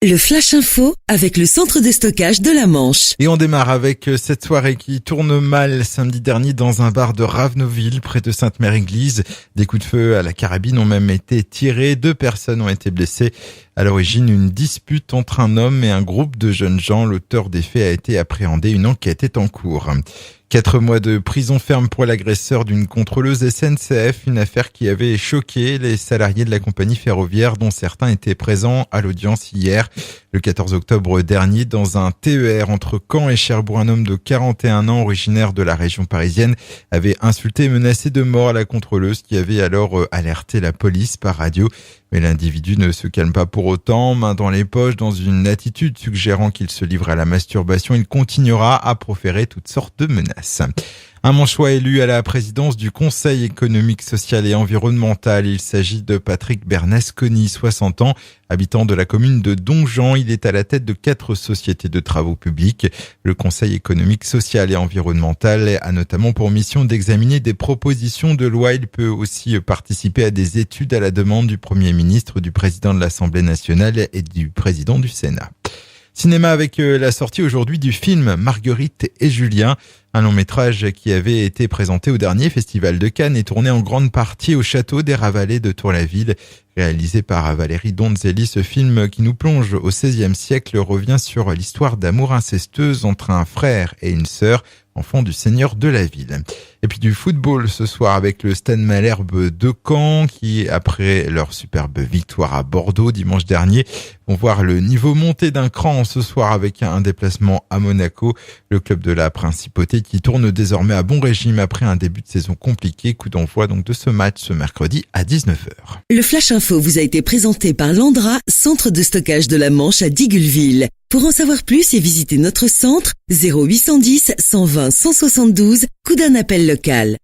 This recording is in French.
Le Flash Info avec le centre de stockage de la Manche. Et on démarre avec cette soirée qui tourne mal samedi dernier dans un bar de Ravenoville, près de Sainte-Mère-Église. Des coups de feu à la carabine ont même été tirés. 2 personnes ont été blessées. À l'origine, une dispute entre un homme et un groupe de jeunes gens. L'auteur des faits a été appréhendé. Une enquête est en cours. 4 mois de prison ferme pour l'agresseur d'une contrôleuse SNCF, une affaire qui avait choqué les salariés de la compagnie ferroviaire dont certains étaient présents à l'audience hier. Le 14 octobre dernier, dans un TER entre Caen et Cherbourg, un homme de 41 ans originaire de la région parisienne avait insulté et menacé de mort la contrôleuse qui avait alors alerté la police par radio. Mais l'individu ne se calme pas pour autant, main dans les poches, dans une attitude suggérant qu'il se livre à la masturbation. Il continuera à proférer toutes sortes de menaces. Un Manchois élu à la présidence du Conseil économique, social et environnemental. Il s'agit de Patrick Bernasconi, 60 ans, habitant de la commune de Dongean. Il est à la tête de 4 sociétés de travaux publics. Le Conseil économique, social et environnemental a notamment pour mission d'examiner des propositions de loi. Il peut aussi participer à des études à la demande du Premier ministre, du président de l'Assemblée nationale et du président du Sénat. Cinéma avec la sortie aujourd'hui du film Marguerite et Julien, un long métrage qui avait été présenté au dernier Festival de Cannes et tourné en grande partie au château des Ravalais de Tour-la-Ville. Réalisé par Valérie Donzelli, ce film qui nous plonge au XVIe siècle revient sur l'histoire d'amour incestueuse entre un frère et une sœur, enfants du seigneur de la ville. Et puis du football ce soir avec le Stade Malherbe de Caen qui, après leur superbe victoire à Bordeaux dimanche dernier, vont voir le niveau monter d'un cran ce soir avec un déplacement à Monaco. Le club de la Principauté qui tourne désormais à bon régime après un début de saison compliqué. Coup d'envoi donc de ce match ce mercredi à 19h. Le Flash Info vous a été présenté par Landra, centre de stockage de la Manche à Digoulville. Pour en savoir plus et visiter notre centre, 0810 120 172, coup d'un appel local.